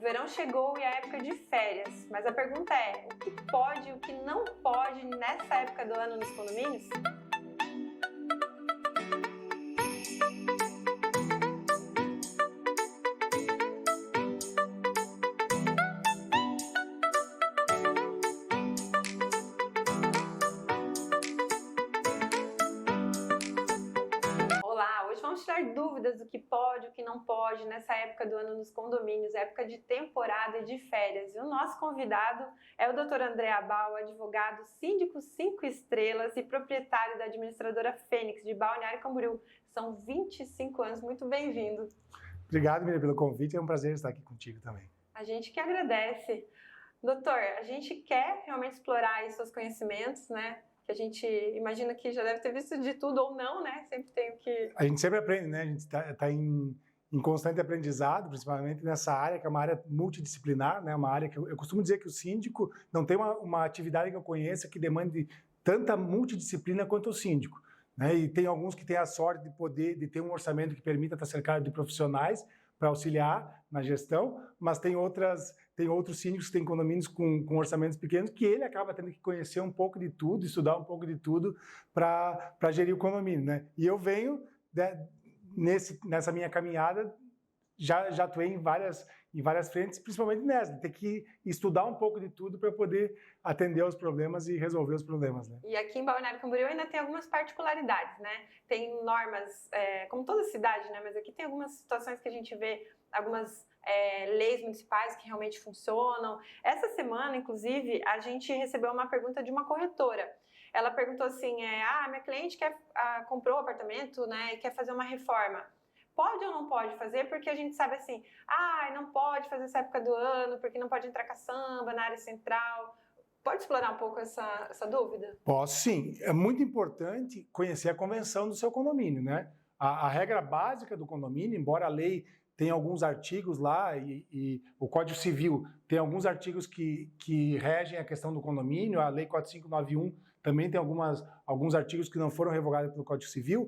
verão chegou e a época de férias, mas a pergunta é, o que pode e o que não pode nessa época do ano nos condomínios? Olá, hoje vamos tirar dúvidas do que pode e o que não pode nessa época do ano nos condomínios, época de temporada e de férias. E o nosso convidado é o Dr. André Abal, advogado, síndico 5 estrelas e proprietário da administradora Fênix de Balneário Camboriú. São 25 anos, muito bem-vindo. Obrigado, Miriam, pelo convite, é um prazer estar aqui contigo também. A gente que agradece. Doutor, a gente quer realmente explorar aí seus conhecimentos, né? Que a gente imagina que já deve ter visto de tudo ou não, né? Sempre tem o que... A gente sempre aprende, né? A gente está em constante aprendizado, principalmente nessa área, que é uma área multidisciplinar, né? Uma área que eu costumo dizer que o síndico não tem uma atividade que eu conheça que demande tanta multidisciplina quanto o síndico, né? E tem alguns que têm a sorte de ter um orçamento que permita estar cercado de profissionais para auxiliar na gestão, mas tem outros síndicos que têm condomínios com orçamentos pequenos que ele acaba tendo que conhecer um pouco de tudo, estudar um pouco de tudo para gerir o condomínio, né? E eu venho nessa minha caminhada, já atuei em várias frentes, principalmente nessa, ter que estudar um pouco de tudo para poder atender aos problemas e resolver os problemas, né? E aqui em Balneário Camboriú ainda tem algumas particularidades, né? Tem normas, como toda cidade, né? Mas aqui tem algumas situações que a gente vê, algumas leis municipais que realmente funcionam. Essa semana, inclusive, a gente recebeu uma pergunta de uma corretora. Ela perguntou assim, minha cliente comprou um apartamento, né, e quer fazer uma reforma. Pode ou não pode fazer? Porque a gente sabe assim, não pode fazer essa época do ano, porque não pode entrar caçamba na área central. Pode explorar um pouco essa dúvida? Posso sim. É muito importante conhecer a convenção do seu condomínio, né? A regra básica do condomínio, embora a lei tenha alguns artigos lá e o Código Civil tem alguns artigos que regem a questão do condomínio, a Lei 4591 também tem alguns artigos que não foram revogados pelo Código Civil.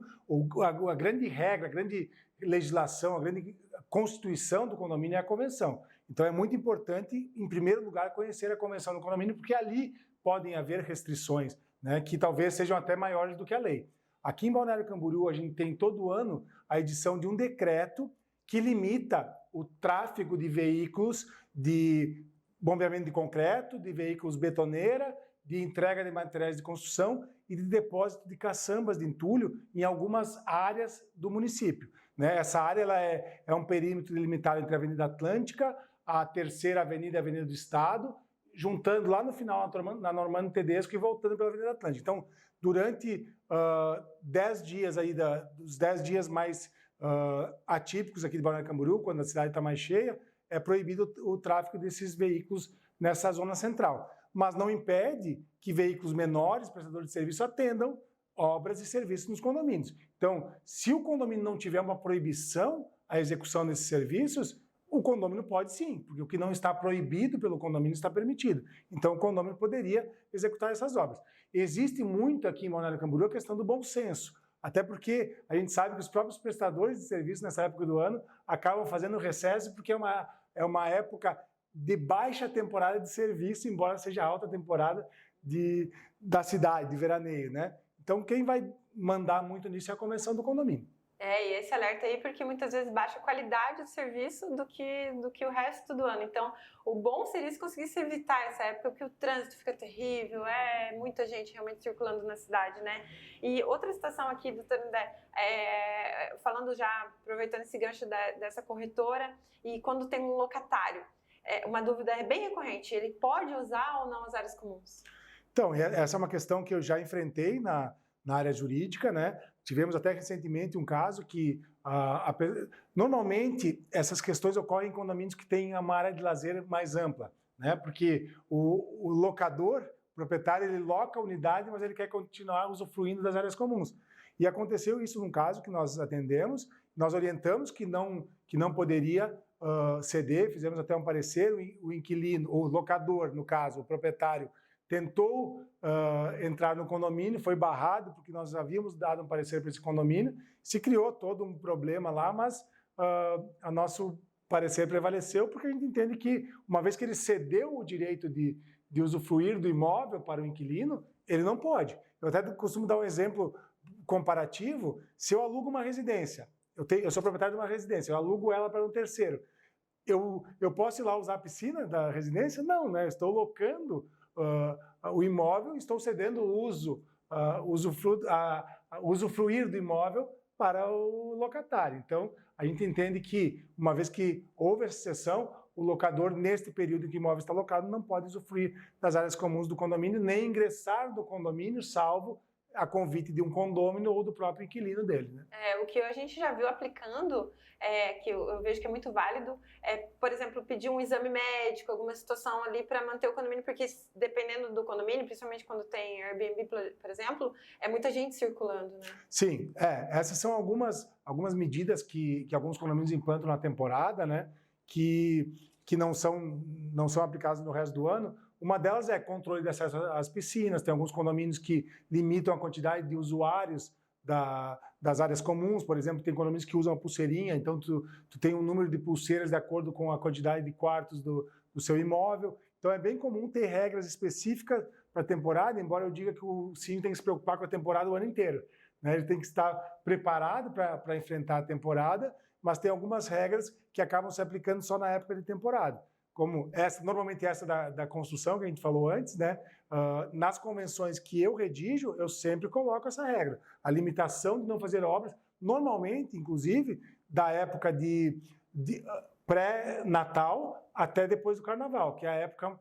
A grande regra, a grande legislação, a grande constituição do condomínio é a convenção. Então é muito importante, em primeiro lugar, conhecer a convenção do condomínio, porque ali podem haver restrições, né, que talvez sejam até maiores do que a lei. Aqui em Balneário Camboriú, a gente tem todo ano a edição de um decreto que limita o tráfego de veículos de bombeamento de concreto, de veículos betoneira, de entrega de materiais de construção e de depósito de caçambas de entulho em algumas áreas do município, né? Essa área ela é um perímetro delimitado entre a Avenida Atlântica, a Terceira Avenida e a Avenida do Estado, juntando lá no final na Normando Tedesco e voltando pela Avenida Atlântica. Então, durante 10 dias aí, dos 10 dias mais atípicos aqui de Balneário Camboriú, quando a cidade está mais cheia, é proibido o tráfego desses veículos nessa zona central. Mas não impede que veículos menores, prestadores de serviço, atendam obras e serviços nos condomínios. Então, se o condomínio não tiver uma proibição à execução desses serviços, o condomínio pode sim, porque o que não está proibido pelo condomínio está permitido. Então, o condomínio poderia executar essas obras. Existe muito aqui em Balneário Camboriú a questão do bom senso. Até porque a gente sabe que os próprios prestadores de serviço nessa época do ano acabam fazendo recesso porque é uma época de baixa temporada de serviço, embora seja alta temporada da cidade, de veraneio, né? Então quem vai mandar muito nisso é a convenção do condomínio. E esse alerta aí porque muitas vezes baixa a qualidade do serviço do que o resto do ano. Então, o bom seria se conseguisse evitar essa época, porque o trânsito fica terrível, muita gente realmente circulando na cidade, né? E outra situação aqui, doutor André, falando já, aproveitando esse gancho dessa corretora, e quando tem um locatário, uma dúvida bem recorrente, ele pode usar ou não as áreas comuns? Então, essa é uma questão que eu já enfrentei na área jurídica, né? Tivemos até recentemente um caso que, normalmente, essas questões ocorrem em condomínios que têm uma área de lazer mais ampla, né? Porque o locador, o proprietário, ele loca a unidade, mas ele quer continuar usufruindo das áreas comuns. E aconteceu isso num caso que nós atendemos, nós orientamos que não poderia ceder, fizemos até um parecer, o inquilino, o locador, no caso, o proprietário, tentou entrar no condomínio, foi barrado, porque nós havíamos dado um parecer para esse condomínio, se criou todo um problema lá, mas a nosso parecer prevaleceu, porque a gente entende que, uma vez que ele cedeu o direito de usufruir do imóvel para o inquilino, ele não pode. Eu até costumo dar um exemplo comparativo. Se eu alugo uma residência, eu sou proprietário de uma residência, eu alugo ela para um terceiro, eu posso ir lá usar a piscina da residência? Não, né? Eu estou locando o imóvel, estou cedendo o usufruir do imóvel para o locatário. Então, a gente entende que, uma vez que houve essa cessão, o locador, neste período em que o imóvel está locado, não pode usufruir das áreas comuns do condomínio, nem ingressar no condomínio, salvo a convite de um condômino ou do próprio inquilino dele. Né? O que a gente já viu aplicando, que eu vejo que é muito válido, por exemplo, pedir um exame médico, alguma situação ali para manter o condomínio, porque dependendo do condomínio, principalmente quando tem Airbnb, por exemplo, é muita gente circulando, né? Sim, essas são algumas medidas que alguns condomínios implantam na temporada, né, que não são aplicadas no resto do ano. Uma delas é controle de acesso às piscinas. Tem alguns condomínios que limitam a quantidade de usuários das áreas comuns. Por exemplo, tem condomínios que usam a pulseirinha, então tu tem um número de pulseiras de acordo com a quantidade de quartos do seu imóvel. Então é bem comum ter regras específicas para a temporada, embora eu diga que o síndico tem que se preocupar com a temporada o ano inteiro. Né? Ele tem que estar preparado para enfrentar a temporada, mas tem algumas regras que acabam se aplicando só na época de temporada. Como normalmente essa da construção que a gente falou antes, né? Nas convenções que eu redijo, eu sempre coloco essa regra. A limitação de não fazer obras, normalmente, inclusive, da época de pré-natal até depois do carnaval, que é a época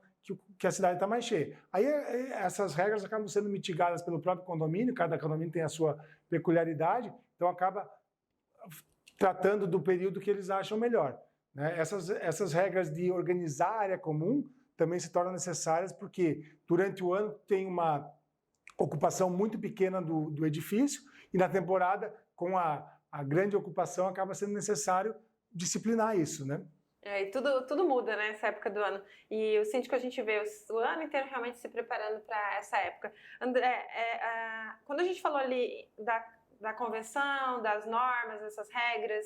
que a cidade está mais cheia. Aí essas regras acabam sendo mitigadas pelo próprio condomínio, cada condomínio tem a sua peculiaridade, então acaba tratando do período que eles acham melhor. Né? Essas regras de organizar a área comum também se tornam necessárias porque durante o ano tem uma ocupação muito pequena do edifício e na temporada, com a grande ocupação, acaba sendo necessário disciplinar isso, né? E tudo muda, né, nessa época do ano. E o síndico, a gente vê o ano inteiro realmente se preparando para essa época. André, quando a gente falou ali da convenção, das normas, dessas regras,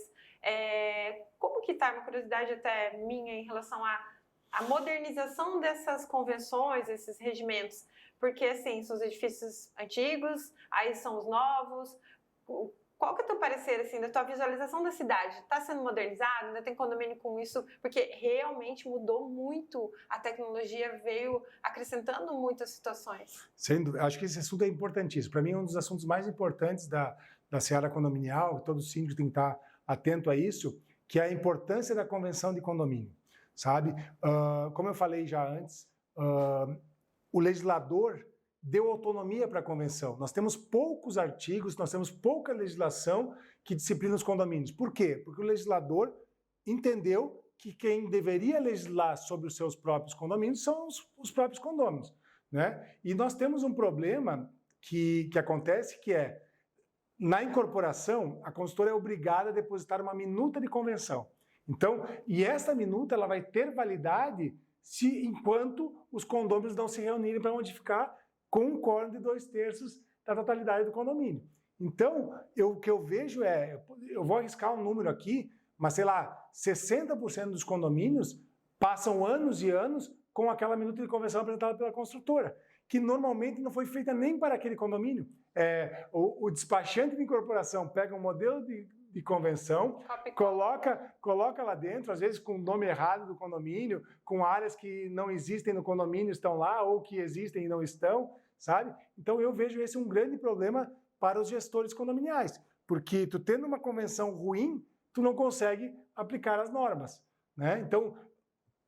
como que está, uma curiosidade até minha em relação à modernização dessas convenções, esses regimentos? Porque, assim, são os edifícios antigos, aí são os novos. Qual que é o teu parecer, assim, da tua visualização da cidade? Está sendo modernizado? Ainda tem condomínio com isso? Porque realmente mudou muito. A tecnologia veio acrescentando muitas situações. Sem dúvida. Acho que esse assunto é importantíssimo. Para mim, é um dos assuntos mais importantes da seara condominial, todo síndico tem que estar atento a isso, que é a importância da convenção de condomínio, sabe? Como eu falei já antes, o legislador deu autonomia para a convenção. Nós temos poucos artigos, nós temos pouca legislação que disciplina os condomínios. Por quê? Porque o legislador entendeu que quem deveria legislar sobre os seus próprios condomínios são os próprios condôminos, né? E nós temos um problema que acontece, que é, na incorporação, a consultora é obrigada a depositar uma minuta de convenção. Então, e essa minuta ela vai ter validade enquanto os condôminos não se reunirem para modificar com um quórum de 2/3 da totalidade do condomínio. Então, o que eu vejo eu vou arriscar um número aqui, mas sei lá, 60% dos condomínios passam anos e anos com aquela minuta de convenção apresentada pela construtora, que normalmente não foi feita nem para aquele condomínio. O despachante de incorporação pega um modelo de convenção, coloca lá dentro, às vezes com o nome errado do condomínio, com áreas que não existem no condomínio estão lá, ou que existem e não estão, sabe? Então eu vejo esse um grande problema para os gestores condominiais, porque tu tendo uma convenção ruim, tu não consegue aplicar as normas, né? Então,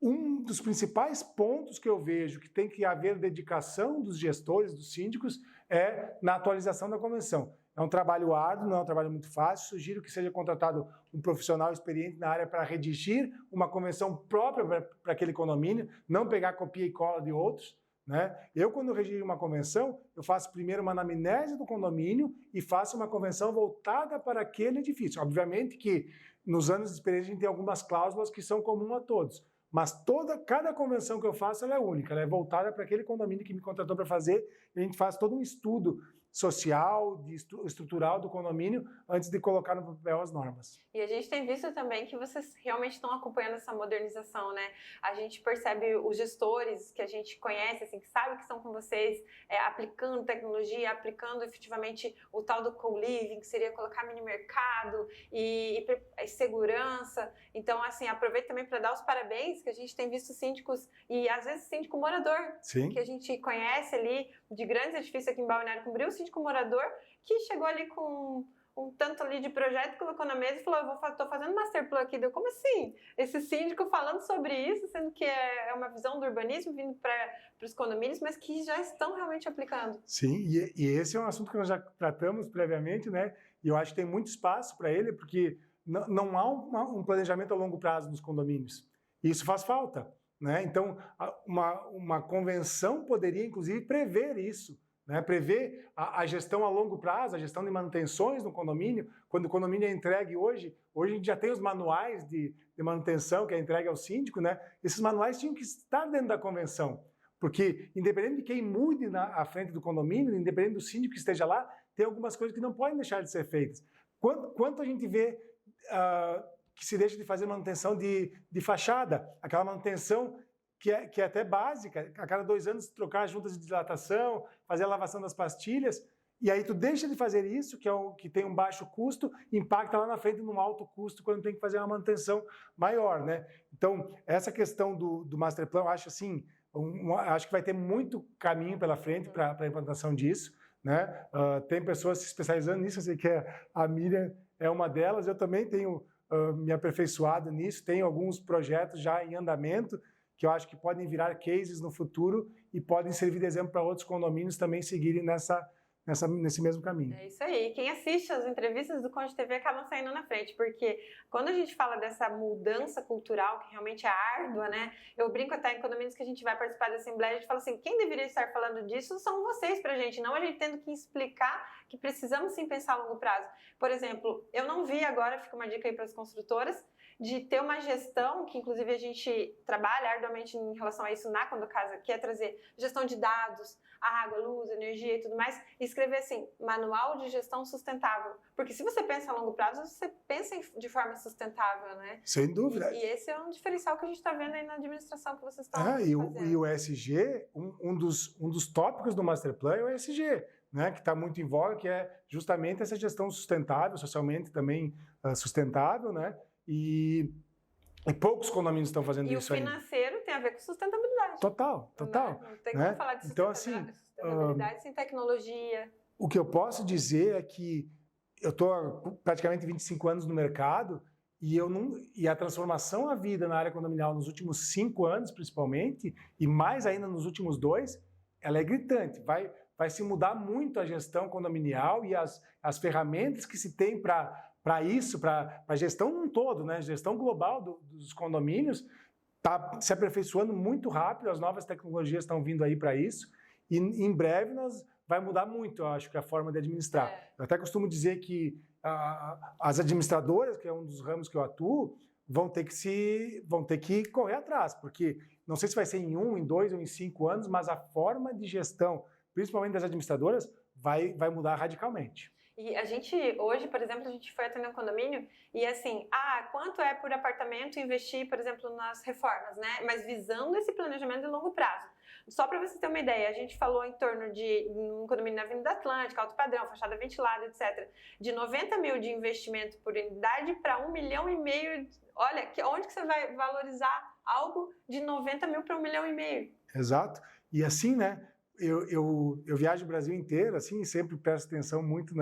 um dos principais pontos que eu vejo que tem que haver dedicação dos gestores, dos síndicos, é na atualização da convenção. É um trabalho árduo, não é um trabalho muito fácil. Sugiro que seja contratado um profissional experiente na área para redigir uma convenção própria para aquele condomínio, não pegar copia e cola de outros, né? Eu, quando regiro uma convenção, eu faço primeiro uma anamnese do condomínio e faço uma convenção voltada para aquele edifício. Obviamente que nos anos de experiência a gente tem algumas cláusulas que são comuns a todos, mas cada convenção que eu faço ela é única, ela é voltada para aquele condomínio que me contratou para fazer, e a gente faz todo um estudo social, estrutural do condomínio antes de colocar no papel as normas. E a gente tem visto também que vocês realmente estão acompanhando essa modernização, né? A gente percebe os gestores que a gente conhece, assim, que sabem que estão com vocês, aplicando tecnologia, aplicando efetivamente o tal do co-living, que seria colocar mini mercado e segurança. Então, assim, aproveito também para dar os parabéns, que a gente tem visto síndicos, e às vezes síndico morador, Sim. que a gente conhece ali, de grandes edifícios aqui em Balneário Camboriú, síndico morador, que chegou ali com um tanto ali de projeto, colocou na mesa e falou, tô fazendo master plan aqui. Deu, como assim? Esse síndico falando sobre isso, sendo que é uma visão do urbanismo vindo para os condomínios, mas que já estão realmente aplicando. Sim, e esse é um assunto que nós já tratamos previamente, né? E eu acho que tem muito espaço para ele, porque não há um planejamento a longo prazo nos condomínios. E isso faz falta, né? Então, uma convenção poderia, inclusive, prever isso. Né, prever a gestão a longo prazo, a gestão de manutenções no condomínio. Quando o condomínio é entregue hoje a gente já tem os manuais de manutenção que é entregue ao síndico, né? Esses manuais tinham que estar dentro da convenção, porque independente de quem mude à frente do condomínio, independente do síndico que esteja lá, tem algumas coisas que não podem deixar de ser feitas. Quanto a gente vê que se deixa de fazer manutenção de fachada, aquela manutenção que é até básica, a cada 2 anos trocar as juntas de dilatação, fazer a lavação das pastilhas, e aí tu deixa de fazer isso, que tem um baixo custo, impacta lá na frente num alto custo quando tem que fazer uma manutenção maior, né? Então, essa questão do Master Plan, eu acho assim, acho que vai ter muito caminho pela frente para a implantação disso, né? Tem pessoas se especializando nisso, eu sei que a Miriam é uma delas, eu também tenho me aperfeiçoado nisso, tenho alguns projetos já em andamento, que eu acho que podem virar cases no futuro e podem servir de exemplo para outros condomínios também seguirem nesse mesmo caminho. É isso aí. Quem assiste as entrevistas do Conde TV acabam saindo na frente, porque quando a gente fala dessa mudança cultural, que realmente é árdua, né? Eu brinco até em condomínios que a gente vai participar da Assembleia, a gente fala assim, quem deveria estar falando disso são vocês pra gente, não a gente tendo que explicar que precisamos sim pensar a longo prazo. Por exemplo, eu não vi agora, fica uma dica aí para as construtoras, de ter uma gestão, que inclusive a gente trabalha arduamente em relação a isso na Quando Casa, que é trazer gestão de dados, água, luz, energia e tudo mais, e escrever assim, manual de gestão sustentável. Porque se você pensa a longo prazo, você pensa de forma sustentável, né? Sem dúvida. E esse é um diferencial que a gente está vendo aí na administração que vocês estão fazendo. E o ESG, um dos tópicos do Master Plan é o ESG, né, que está muito em voga, que é justamente essa gestão sustentável, socialmente também sustentável, né? E poucos condomínios estão fazendo isso ainda. E o financeiro tem a ver com sustentabilidade. Total. Não tem como falar de sustentabilidade sem tecnologia. O que eu posso dizer é que eu estou praticamente 25 anos no mercado e a transformação à vida na área condominial nos últimos 5 anos, principalmente, e mais ainda nos últimos 2, ela é gritante. Vai se mudar muito a gestão condominial e as ferramentas que se tem para isso, para a gestão num todo, né? Gestão global dos condomínios, está se aperfeiçoando muito rápido, as novas tecnologias estão vindo aí para isso, e em breve vai mudar muito, eu acho, que a forma de administrar. Eu até costumo dizer que as administradoras, que é um dos ramos que eu atuo, vão ter que correr atrás, porque não sei se vai ser em 1, em 2 ou em 5 anos, mas a forma de gestão, principalmente das administradoras, vai mudar radicalmente. E a gente, hoje, por exemplo, a gente foi atender um condomínio e assim, quanto é por apartamento investir, por exemplo, nas reformas, né? Mas visando esse planejamento de longo prazo. Só para você ter uma ideia, a gente falou em torno de um condomínio na Avenida Atlântica, alto padrão, fachada ventilada, etc. De 90 mil de investimento por unidade para 1,5 milhão. Olha, onde que você vai valorizar algo de 90 mil para 1,5 milhão? Exato. E assim, né? Eu viajo o Brasil inteiro, assim, e sempre presto atenção muito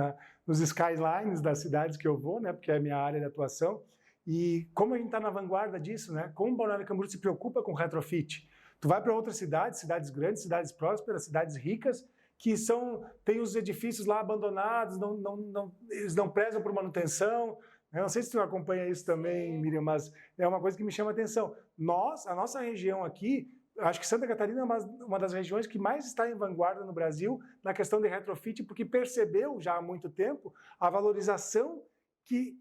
nos skylines das cidades que eu vou, né? Porque é a minha área de atuação. E como a gente está na vanguarda disso, né? Como Balneário Camboriú se preocupa com retrofit. Tu vai para outras cidades grandes, cidades prósperas, cidades ricas, que têm os edifícios lá abandonados, eles não prezam por manutenção. Eu não sei se tu acompanha isso também, Miriam, mas é uma coisa que me chama a atenção. A nossa região aqui, acho que Santa Catarina é uma das regiões que mais está em vanguarda no Brasil na questão de retrofit, porque percebeu já há muito tempo a valorização que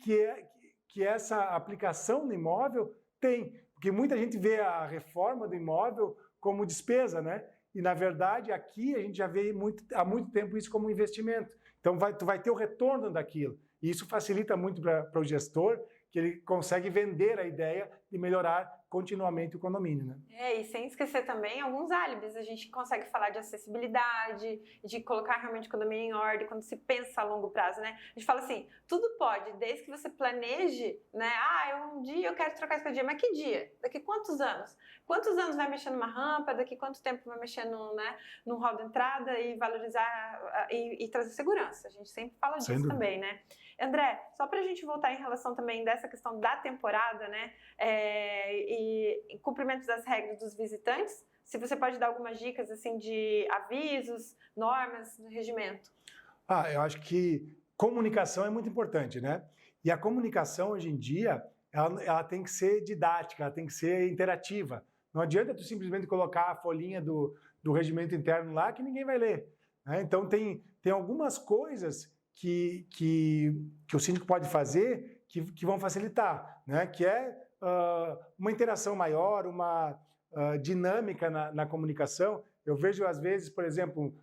essa aplicação no imóvel tem. Porque muita gente vê a reforma do imóvel como despesa, né? e na verdade aqui a gente já vê há muito tempo isso como investimento. Então tu vai ter o retorno daquilo. E isso facilita muito para o gestor, que ele consegue vender a ideia de melhorar continuamente o condomínio, né? E sem esquecer também alguns álibis. A gente consegue falar de acessibilidade, de colocar realmente o condomínio em ordem, quando se pensa a longo prazo, né? A gente fala assim, tudo pode, desde que você planeje, né? Um dia eu quero trocar esse dia, mas que dia? Daqui quantos anos? Quantos anos vai mexer numa rampa? Daqui quanto tempo vai mexer num hall de entrada e valorizar e trazer segurança? A gente sempre fala disso também, né? André, só para a gente voltar em relação também dessa questão da temporada, né? E cumprimento das regras dos visitantes, se você pode dar algumas dicas assim de avisos, normas, regimento. Eu acho que comunicação é muito importante, né? E a comunicação hoje em dia, ela tem que ser didática, ela tem que ser interativa. Não adianta tu simplesmente colocar a folhinha do regimento interno lá que ninguém vai ler, né? Então tem algumas coisas que o síndico pode fazer que vão facilitar, né? Que é uma interação maior, uma dinâmica na comunicação. Eu vejo, às vezes, por exemplo,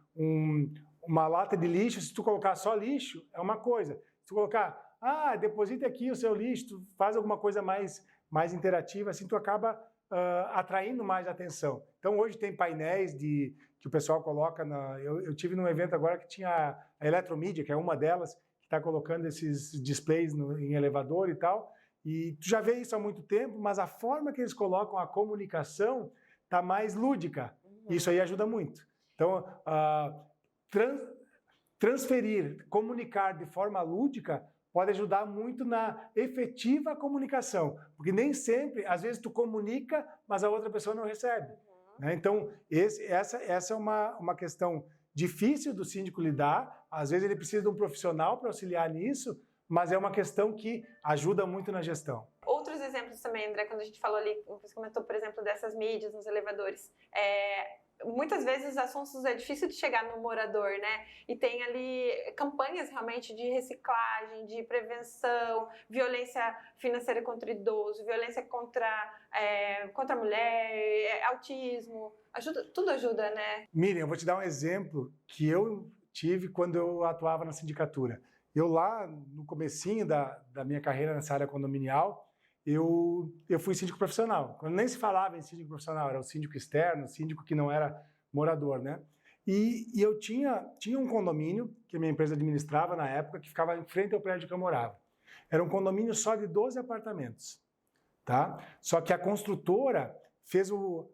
uma lata de lixo, se tu colocar só lixo, é uma coisa. Se tu colocar, deposite aqui o seu lixo, tu faz alguma coisa mais interativa, assim tu acaba atraindo mais atenção. Então, hoje tem painéis que o pessoal coloca. Eu tive num evento agora que tinha a Eletromídia, que é uma delas, que está colocando esses displays em elevador e tal. E tu já vê isso há muito tempo, mas a forma que eles colocam a comunicação está mais lúdica. Isso aí ajuda muito. Então, transferir, comunicar de forma lúdica pode ajudar muito na efetiva comunicação. Porque nem sempre, às vezes tu comunica, mas a outra pessoa não recebe. Né? Então, essa é uma questão difícil do síndico lidar. Às vezes ele precisa de um profissional para auxiliar nisso, mas é uma questão que ajuda muito na gestão. Outros exemplos também, André, quando a gente falou ali, você comentou, por exemplo, dessas mídias nos elevadores. Muitas vezes os assuntos é difícil de chegar no morador, né? E tem ali campanhas realmente de reciclagem, de prevenção, violência financeira contra idoso, violência contra a mulher, autismo. Tudo ajuda, né? Miriam, eu vou te dar um exemplo que eu tive quando eu atuava na sindicatura. Eu lá, no comecinho da minha carreira nessa área condominial, eu fui síndico profissional. Quando nem se falava em síndico profissional, era o síndico externo, o síndico que não era morador, né? E eu tinha um condomínio que a minha empresa administrava na época, que ficava em frente ao prédio que eu morava. Era um condomínio só de 12 apartamentos, tá? Só que a construtora fez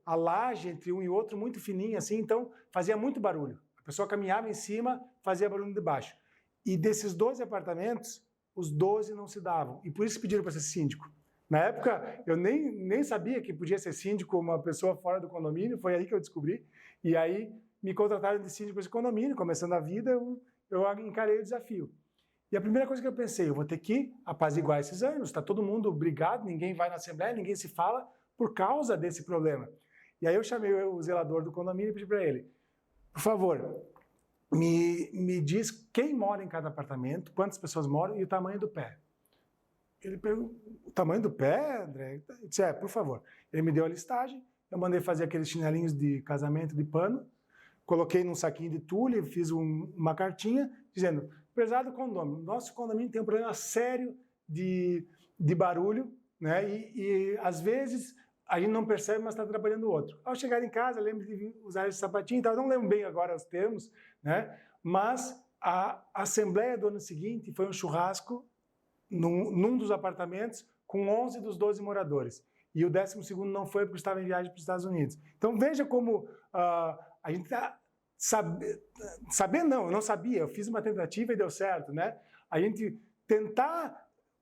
a laje entre um e outro muito fininha, assim, então fazia muito barulho. A pessoa caminhava em cima, fazia barulho de baixo. E desses 12 apartamentos, os 12 não se davam. E por isso pediram para ser síndico. Na época, eu nem sabia que podia ser síndico uma pessoa fora do condomínio, foi aí que eu descobri. E aí me contrataram de síndico para esse condomínio, começando a vida, eu encarei o desafio. E a primeira coisa que eu pensei, eu vou ter que apaziguar esses ânimos, está todo mundo brigado, ninguém vai na assembleia, ninguém se fala por causa desse problema. E aí eu chamei o zelador do condomínio e pedi para ele, por favor, me diz quem mora em cada apartamento, quantas pessoas moram e o tamanho do pé. Ele perguntou, o tamanho do pé, André? Eu disse, por favor. Ele me deu a listagem, eu mandei fazer aqueles chinelinhos de casamento de pano, coloquei num saquinho de tule, fiz uma cartinha dizendo, prezado condomínio, nosso condomínio tem um problema sério de barulho, né? E às vezes a gente não percebe, mas está trabalhando o outro. Ao chegar em casa, lembro de usar esse sapatinho, então, eu não lembro bem agora os termos, né? Mas a assembleia do ano seguinte foi um churrasco num dos apartamentos com 11 dos 12 moradores. E o 12º não foi porque estava em viagem para os Estados Unidos. Então veja como a gente está sabendo, não, eu não sabia, eu fiz uma tentativa e deu certo, né? A gente tentar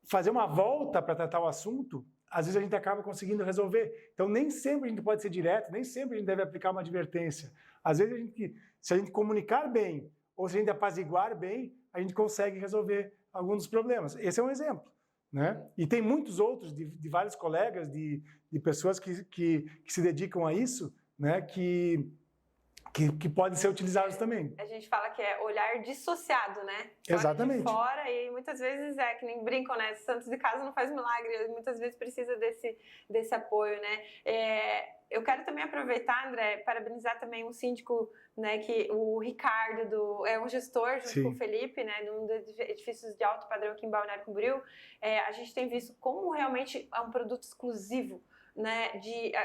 fazer uma volta para tratar o assunto, às vezes a gente acaba conseguindo resolver. Então nem sempre a gente pode ser direto, nem sempre a gente deve aplicar uma advertência. Às vezes se a gente comunicar bem ou se a gente apaziguar bem, a gente consegue resolver alguns dos problemas. Esse é um exemplo, né? E tem muitos outros de vários colegas, de pessoas que se dedicam a isso, né? Que que podem ser utilizados também. A gente fala que é olhar dissociado, né? Exatamente. De fora, e muitas vezes é que nem brincam, né? Santos de casa não faz milagre, muitas vezes precisa desse apoio, né? Eu quero também aproveitar, André, parabenizar também o síndico, né, que o Ricardo, é um gestor, junto Sim. com o Felipe, né, de um dos edifícios de alto padrão aqui em Balneário Camboriú. A gente tem visto como realmente é um produto exclusivo, né?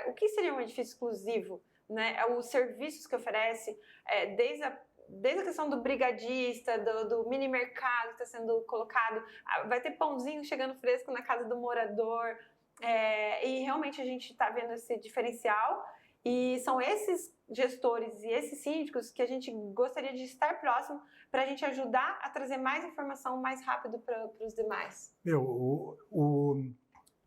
O que seria um edifício exclusivo? Né, os serviços que oferece, desde a questão do brigadista, do mini mercado que está sendo colocado, vai ter pãozinho chegando fresco na casa do morador, e realmente a gente está vendo esse diferencial, e são esses gestores e esses síndicos que a gente gostaria de estar próximo para a gente ajudar a trazer mais informação mais rápido para os demais.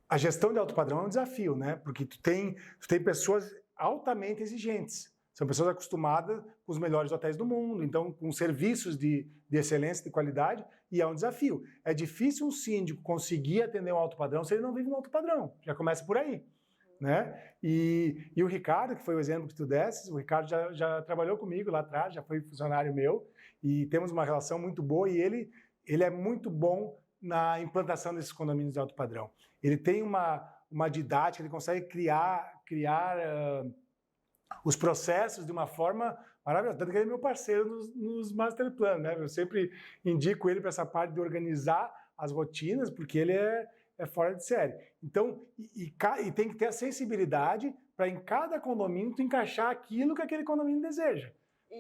A gestão de alto padrão é um desafio, né? Porque tu tem pessoas altamente exigentes. São pessoas acostumadas com os melhores hotéis do mundo, então com serviços de excelência, de qualidade, e é um desafio. É difícil um síndico conseguir atender um alto padrão se ele não vive no alto padrão. Já começa por aí, né? E o Ricardo, que foi o exemplo que tu desses, o Ricardo já trabalhou comigo lá atrás, já foi funcionário meu, e temos uma relação muito boa, e ele é muito bom na implantação desses condomínios de alto padrão. Ele tem uma didática, ele consegue criar os processos de uma forma maravilhosa. Tanto que ele é meu parceiro nos master plan, né? Eu sempre indico ele para essa parte de organizar as rotinas, porque ele é fora de série. Então, e tem que ter a sensibilidade para em cada condomínio tu encaixar aquilo que aquele condomínio deseja.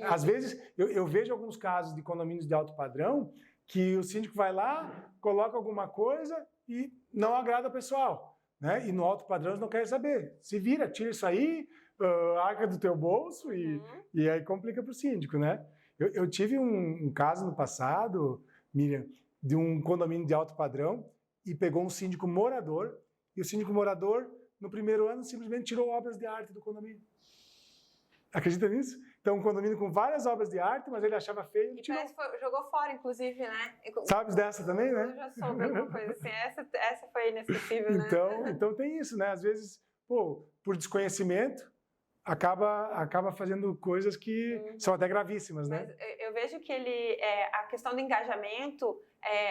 Às vezes, eu vejo alguns casos de condomínios de alto padrão que o síndico vai lá, coloca alguma coisa e não agrada o pessoal. Né? E no alto padrão eles não querem saber. Se vira, tira isso aí, arca do teu bolso e aí complica para o síndico, né? Eu tive um caso no passado, Miriam, de um condomínio de alto padrão e pegou um síndico morador e o síndico morador, no primeiro ano, simplesmente tirou obras de arte do condomínio. Acredita nisso? Então, um condomínio com várias obras de arte, mas ele achava feio e tirou. Jogou fora, inclusive, né? Sabes dessa também, né? Eu já soube alguma coisa assim. Essa foi inesquecível, né? Então tem isso, né? Às vezes, por desconhecimento, acaba fazendo coisas que são até gravíssimas, né? Mas eu vejo que a questão do engajamento,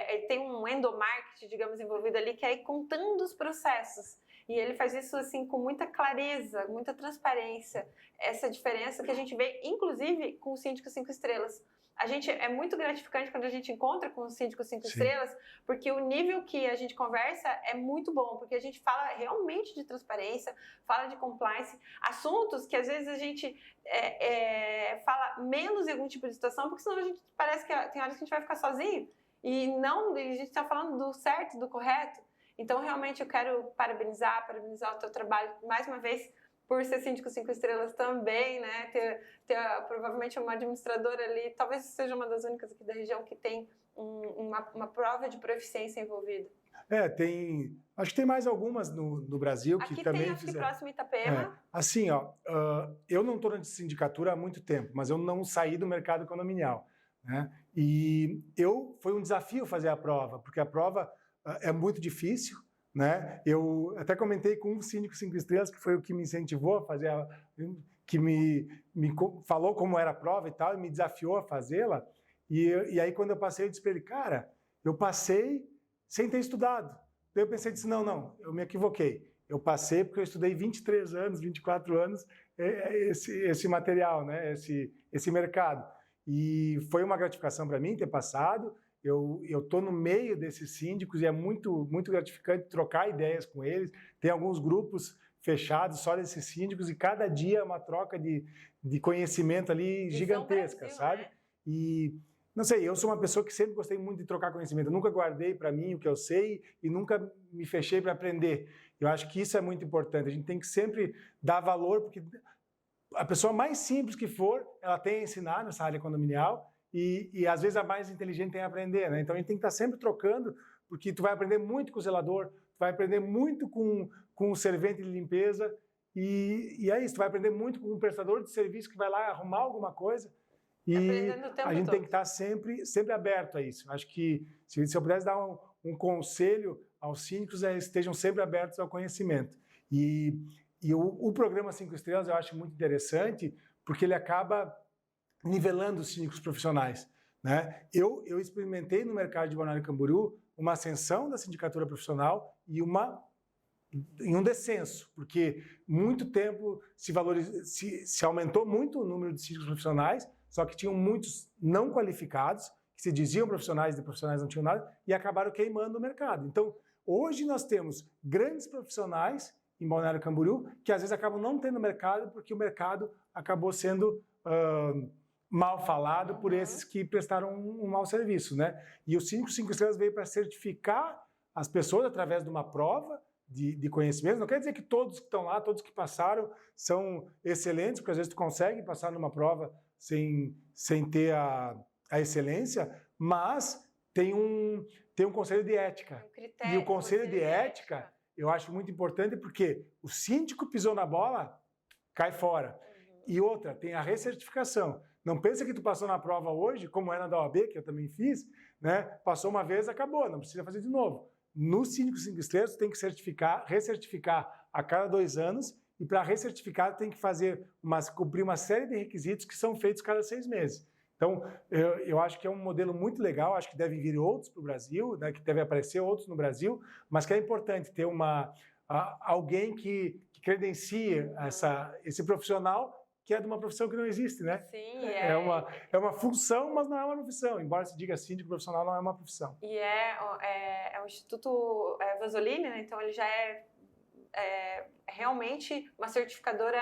ele tem um endomarketing, digamos, envolvido ali, que é ir contando os processos. E ele faz isso assim com muita clareza, muita transparência. Essa diferença que a gente vê, inclusive, com o Síndico 5 Estrelas. É muito gratificante quando a gente encontra com o Síndico 5 Estrelas, porque o nível que a gente conversa é muito bom, porque a gente fala realmente de transparência, fala de compliance, assuntos que às vezes a gente fala menos em algum tipo de situação, porque senão a gente parece que tem horas que a gente vai ficar sozinho, e a gente está falando do certo, do correto. Então, realmente, eu quero parabenizar o teu trabalho, mais uma vez, por ser Síndico 5 Estrelas também, né? Ter provavelmente uma administradora ali, talvez seja uma das únicas aqui da região que tem uma prova de proficiência envolvida. Acho que tem mais algumas no Brasil que aqui também tem, acho que próximo Itapema. Assim, eu não estou na sindicatura há muito tempo, mas eu não saí do mercado condominial, né? E foi um desafio fazer a prova, porque a prova é muito difícil, né? Eu até comentei com um síndico 5 estrelas, que foi o que me incentivou a fazer, que me falou como era a prova e tal, e me desafiou a fazê-la. E aí, quando eu passei, eu disse para ele, cara, eu passei sem ter estudado. Daí eu pensei, não, eu me equivoquei. Eu passei porque eu estudei 23 anos, 24 anos, esse material, né? esse mercado. E foi uma gratificação para mim ter passado. Eu estou no meio desses síndicos e é muito, muito gratificante trocar ideias com eles. Tem alguns grupos fechados só desses síndicos e cada dia é uma troca de conhecimento ali gigantesca, Brasil, sabe? Né? E, não sei, eu sou uma pessoa que sempre gostei muito de trocar conhecimento. Eu nunca guardei para mim o que eu sei e nunca me fechei para aprender. Eu acho que isso é muito importante. A gente tem que sempre dar valor, porque a pessoa mais simples que for, ela tem a ensinar nessa área condominial. E às vezes a mais inteligente tem a aprender, né? Então a gente tem que estar sempre trocando, porque tu vai aprender muito com o zelador, tu vai aprender muito com o servente de limpeza, e é isso, tu vai aprender muito com o prestador de serviço que vai lá arrumar alguma coisa, e a gente tem que estar sempre aberto a isso. Acho que se eu pudesse dar um conselho aos síndicos, estejam sempre abertos ao conhecimento. E E o programa 5 Estrelas eu acho muito interessante porque ele acaba nivelando os síndicos profissionais, né? Eu experimentei no mercado de Balneário Camboriú uma ascensão da sindicatura profissional e um descenso, porque muito tempo se aumentou muito o número de síndicos profissionais, só que tinham muitos não qualificados, que se diziam profissionais e profissionais não tinham nada, e acabaram queimando o mercado. Então, hoje nós temos grandes profissionais em Balneário Camboriú que às vezes acabam não tendo mercado porque o mercado acabou sendo mal falado por esses que prestaram um mau serviço, né? E o Síndico 5 Estrelas veio para certificar as pessoas através de uma prova de conhecimento. Não quer dizer que todos que estão lá, todos que passaram, são excelentes, porque às vezes tu consegue passar numa prova sem ter a excelência, mas tem um conselho de ética. E o conselho de ética eu acho muito importante porque o síndico pisou na bola, cai fora. E outra, tem a recertificação. Não pensa que tu passou na prova hoje, como era da OAB, que eu também fiz, né? Passou uma vez, acabou, não precisa fazer de novo. No Síndico 5 Estrelas, tem que recertificar a cada 2 anos, e para recertificar tem que cumprir uma série de requisitos que são feitos cada 6 meses. Então, eu acho que é um modelo muito legal, acho que devem vir outros para o Brasil, né, que devem aparecer outros no Brasil, mas que é importante ter alguém que credencie esse profissional, que é de uma profissão que não existe, né? Sim, é uma função, mas não é uma profissão. Embora se diga síndico profissional, não é uma profissão. E é o Instituto Vasolini, né? Então ele já é realmente uma certificadora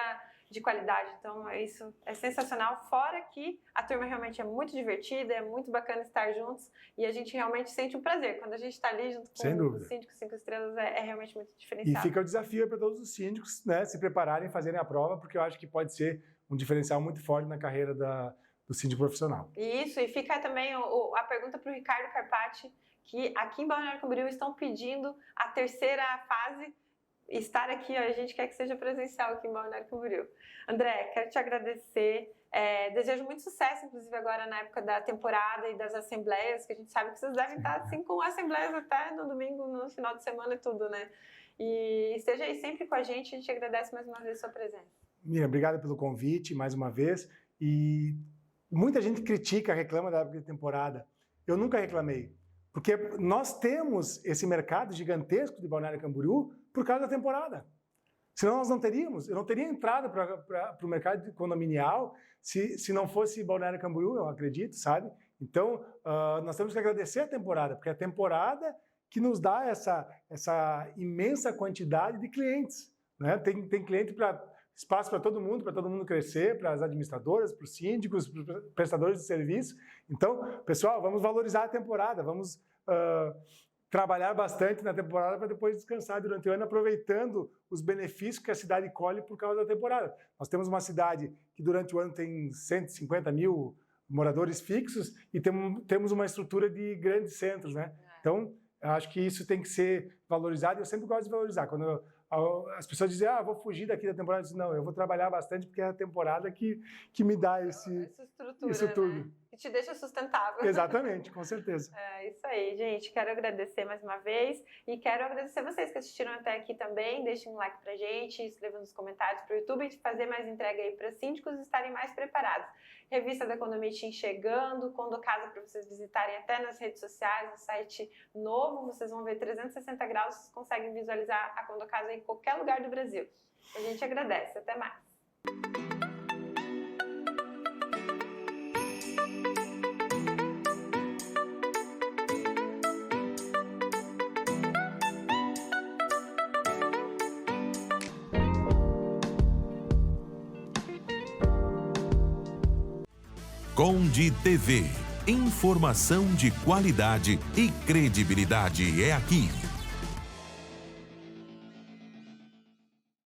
de qualidade. Então isso é sensacional. Fora que a turma realmente é muito divertida, é muito bacana estar juntos e a gente realmente sente um prazer. Quando a gente está ali junto com o Síndico 5 Estrelas, é realmente muito diferenciado. E fica o desafio para todos os síndicos, né, se prepararem e fazerem a prova, porque eu acho que pode ser um diferencial muito forte na carreira do síndico profissional. Isso, e fica também a pergunta para o Ricardo Carpati, que aqui em Balneário Camboriú estão pedindo a 3ª fase estar aqui, a gente quer que seja presencial aqui em Balneário Camboriú. André, quero te agradecer, desejo muito sucesso, inclusive agora na época da temporada e das assembleias, que a gente sabe que vocês devem estar assim com assembleias até no domingo, no final de semana e tudo, né? E esteja aí sempre com a gente agradece mais uma vez a sua presença. Miriam, obrigado pelo convite mais uma vez. E muita gente critica, reclama da época de temporada. Eu nunca reclamei, porque nós temos esse mercado gigantesco de Balneário Camboriú por causa da temporada. Senão nós não teríamos. Eu não teria entrado para o mercado condominial se não fosse Balneário Camboriú, eu acredito, sabe? Então, nós temos que agradecer a temporada, porque é a temporada que nos dá essa imensa quantidade de clientes, né? Tem cliente espaço para todo mundo crescer, para as administradoras, para os síndicos, para os prestadores de serviço. Então, pessoal, vamos valorizar a temporada, vamos trabalhar bastante na temporada para depois descansar durante o ano, aproveitando os benefícios que a cidade colhe por causa da temporada. Nós temos uma cidade que durante o ano tem 150 mil moradores fixos e temos uma estrutura de grandes centros, né? Então, eu acho que isso tem que ser valorizado e eu sempre gosto de valorizar. Quando as pessoas dizem, vou fugir daqui da temporada, eu digo, não, eu vou trabalhar bastante porque é a temporada que me dá isso tudo. Né? Que te deixa sustentável. Exatamente, com certeza. É isso aí, gente. Quero agradecer mais uma vez e quero agradecer vocês que assistiram até aqui também. Deixem um like pra gente, escrevam nos comentários pro YouTube e fazer mais entrega aí para síndicos estarem mais preparados. Revista da Condomitim chegando, Condocasa para vocês visitarem até nas redes sociais, no site novo, vocês vão ver 360 graus, vocês conseguem visualizar a Condocasa em qualquer lugar do Brasil. A gente agradece, até mais. Conde TV. Informação de qualidade e credibilidade é aqui.